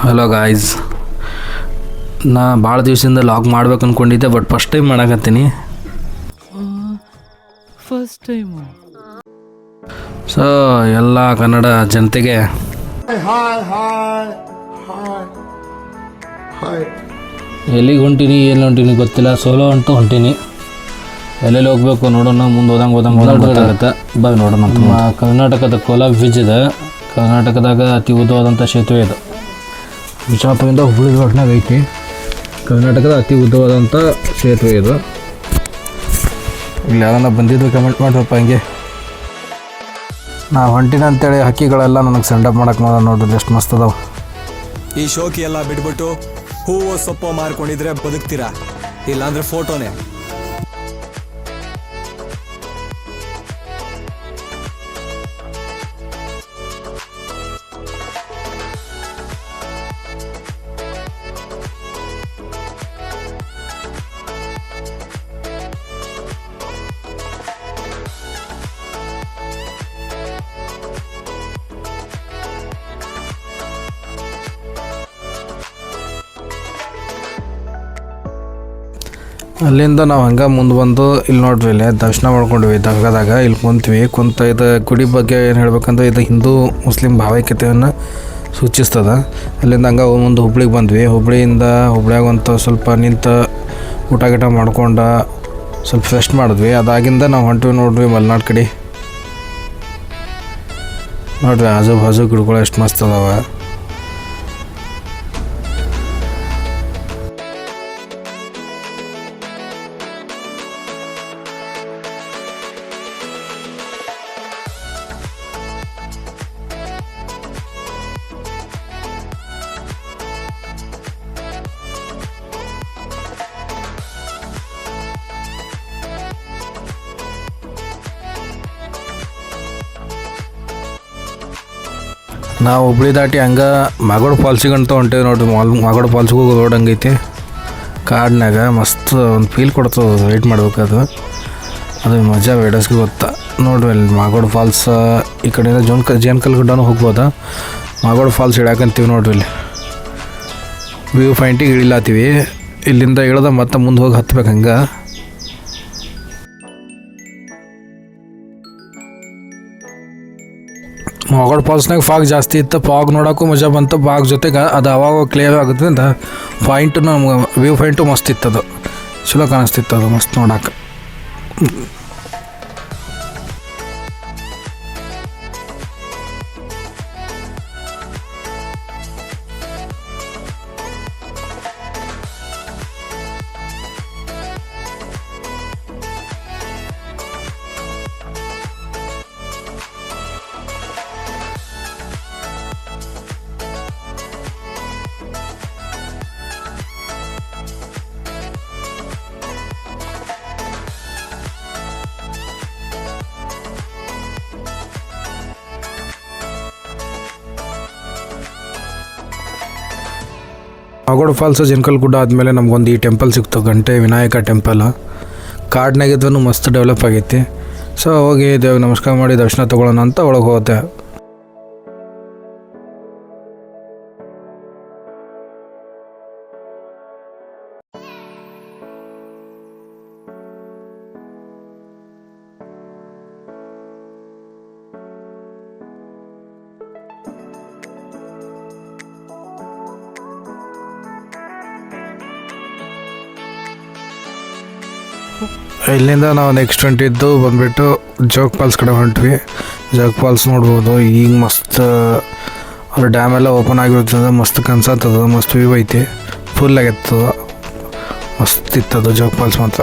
Hello guys, ನಾ ಭಾಳ ದಿವಸದಿಂದ ಲಾಗ್ ಮಾಡ್ಬೇಕು ಅಂದ್ಕೊಂಡಿದ್ದೆ, ಬಟ್ ಫಸ್ಟ್ ಟೈಮ್ ಮಾಡಕತ್ತೀನಿ. ಸೊ ಎಲ್ಲ ಕನ್ನಡ ಜನತೆಗೆ ಎಲ್ಲಿಗೆ ಹೊಂಟೀನಿ ಏನು ಹೊಂಟೀನಿ ಗೊತ್ತಿಲ್ಲ. ಸೋಲೋ ಅಂತೂ ಹೊಂಟೀನಿ. ಎಲ್ಲೆಲ್ಲಿ ಹೋಗ್ಬೇಕು ನೋಡೋಣ, ಮುಂದೆ ಹೋದಂಗೆ ಗೊತ್ತಾಗುತ್ತೆ. ಬಾ ನೋಡೋಣ. ನಮ್ಮ ಕರ್ನಾಟಕದ ಕೋಲಾರ ಬ್ರಿಡ್ಜ್ ಇದೆ. ಕರ್ನಾಟಕದಾಗ ಅತಿ ಉದ್ದವಾದಂಥ ಸೇತುವೆ ಇದು. ಬಿಜಾಪುರದಿಂದ ಹುಬ್ಬಳ್ಳಿ ರೋಡ್ನಾಗ ಐತಿ. ಕರ್ನಾಟಕದ ಅತಿ ಉದ್ದವಾದಂಥ ಸೇತುವೆ ಇದು. ಇಲ್ಲಿ ಯಾರನ್ನ ಬಂದಿದ್ದು ಕಮೆಂಟ್ ಮಾಡ್ರಪ್ಪ. ಹಂಗೆ ನಾ ಹೊಂಟಿನ ಅಂತೇಳಿ ಹಕ್ಕಿಗಳೆಲ್ಲ ನನಗೆ ಸೆಂಡಪ್ ಮಾಡಕ್ಕೆ ನೋಡ್ರಿ ಎಷ್ಟು ಮಸ್ತ್ ಅದಾವ. ಈ ಶೋಕಿ ಎಲ್ಲ ಬಿಟ್ಬಿಟ್ಟು ಹೂವು ಸೊಪ್ಪು ಮಾರ್ಕೊಂಡಿದ್ರೆ ಬದುಕ್ತೀರಾ, ಇಲ್ಲಾಂದ್ರೆ ಫೋಟೋನೇ. ಅಲ್ಲಿಂದ ನಾವು ಹಂಗೆ ಮುಂದೆ ಬಂದು ಇಲ್ಲಿ ನೋಡ್ರಿ, ಇಲ್ಲಿ ದರ್ಶನ ಮಾಡ್ಕೊಂಡ್ವಿ. ದರ್ಗಾದಾಗ ಇಲ್ಲಿ ಕುಂತ ಇದು ಗುಡಿ ಬಗ್ಗೆ ಏನು ಹೇಳ್ಬೇಕಂದ್ರೆ ಇದು ಹಿಂದೂ ಮುಸ್ಲಿಂ ಭಾವೈಕ್ಯತೆಯನ್ನು ಸೂಚಿಸ್ತದೆ. ಅಲ್ಲಿಂದ ಹಂಗೆ ಮುಂದೆ ಹುಬ್ಳಿಗೆ ಬಂದ್ವಿ. ಹುಬ್ಳಿಯಾಗ ಅಂತ ಸ್ವಲ್ಪ ನಿಂತು ಊಟ ಗೀಟ ಮಾಡ್ಕೊಂಡು ಸ್ವಲ್ಪ ರೆಸ್ಟ್ ಮಾಡಿದ್ವಿ. ಅದಾಗಿಂದ ನಾವು ಹೊಂಟ್ವಿ ನೋಡ್ರಿ ಮಲೆನಾಡು ಕಡೆ. ನೋಡ್ರಿ ಆಜು ಗಿಡಗಳು ಎಷ್ಟು ಮಸ್ತ್ ಅದಾವ. ನಾವು ಹುಬ್ಳಿ ದಾಟಿ ಹಂಗೆ ಮಾಗೋಡು ಫಾಲ್ಸಿಗೆ ಅಂತ ಹೊಂಟೇವಿ ನೋಡ್ರಿ. ಮಾಗೋಡು ಫಾಲ್ಸ್ಗೆ ಹೋಗೋ ರೋಡ್ ಹಂಗೈತಿ. ಕಾಡಿನಾಗ ಮಸ್ತ್ ಒಂದು ಫೀಲ್ ಕೊಡ್ತದೆ ವೆಯ್ಟ್ ಮಾಡ್ಬೇಕದು. ಅದು ಮಜಾ ವೇಡಸ್ಗೆ ಗೊತ್ತಾ. ನೋಡ್ರಿ ಅಲ್ಲಿ ಮಾಗೋಡು ಫಾಲ್ಸ್ ಈ ಕಡೆಯಿಂದ ಜೇನ್ಕಲ್ ಗುಡ್ಡನೂ ಹೋಗ್ಬೋದ. ಮಾಗೋಡು ಫಾಲ್ಸ್ ಇಳಾಕಂತೀವಿ ನೋಡ್ರಿ. ಇಲ್ಲಿ ವ್ಯೂ ಪಾಯಿಂಟಿಗೆ ಇಳಿಲಾತೀವಿ. ಇಲ್ಲಿಂದ ಇಳ್ದ ಮತ್ತೆ ಮುಂದೆ ಹೋಗಿ ಹತ್ಬೇಕು. ಹಂಗೆ ಮಾಗೋಡು ಫಾಲ್ಸ್ನಾಗ ಫಾಗ್ ಜಾಸ್ತಿ ಇತ್ತು. ಫಾಗ್ ನೋಡೋಕ್ಕೂ ಮಜಾ ಬಂತು. ಫಾಗ್ ಜೊತೆಗೆ ಅದು ಅವಾಗ ಕ್ಲಿಯರ್ ಆಗುತ್ತೆ ಅಂತ ಪಾಯಿಂಟು ನಮ್ಗೆ ವ್ಯೂ ಪಾಯಿಂಟು ಮಸ್ತ್ ಇತ್ತದು. ಚಲೋ ಕಾಣಿಸ್ತಿತ್ತು ಅದು ಮಸ್ತ್ ನೋಡೋಕೆ. ಮಾಗೋಡು ಫಾಲ್ಸ್ ಜೇನ್ಕಲ್ ಗುಡ್ಡ ಆದಮೇಲೆ ನಮಗೊಂದು ಈ ಟೆಂಪಲ್ ಸಿಕ್ತು, ಗಂಟೆ ವಿನಾಯಕ ಟೆಂಪಲ್. ಕಾಡಿನಾಗಿದ್ರೂ ಮಸ್ತ್ ಡೆವಲಪ್ ಆಗೈತಿ. ಸೊ ಹೋಗಿ ದೇವ್ರಿಗೆ ನಮಸ್ಕಾರ ಮಾಡಿ ದರ್ಶನ ತೊಗೊಳ್ಳೋಣ ಅಂತ ಒಳಗೆ ಹೋದೆ. ಇಲ್ಲಿಂದ ನಾವು ನೆಕ್ಸ್ಟ್ ಹೊಂಟಿದ್ದು ಬಂದುಬಿಟ್ಟು ಜೋಗ್ ಫಾಲ್ಸ್ ಕಡೆ ಹೊಂಟ್ವಿ. ಜೋಗ್ ಫಾಲ್ಸ್ ನೋಡ್ಬೋದು. ಈಗ ಮಸ್ತ್ ಅವ್ರ ಡ್ಯಾಮ್ ಎಲ್ಲ ಓಪನ್ ಆಗಿರ್ತದೆ. ಮಸ್ತ್ ಕನ್ಸತ್ತದ. ಮಸ್ತ್ ವ್ಯೂ ಐತಿ. ಫುಲ್ ಆಗಿರ್ತದ. ಮಸ್ತ್ ಇತ್ತದು ಜೋಗ್ ಫಾಲ್ಸ್ ಮಾತ್ರ.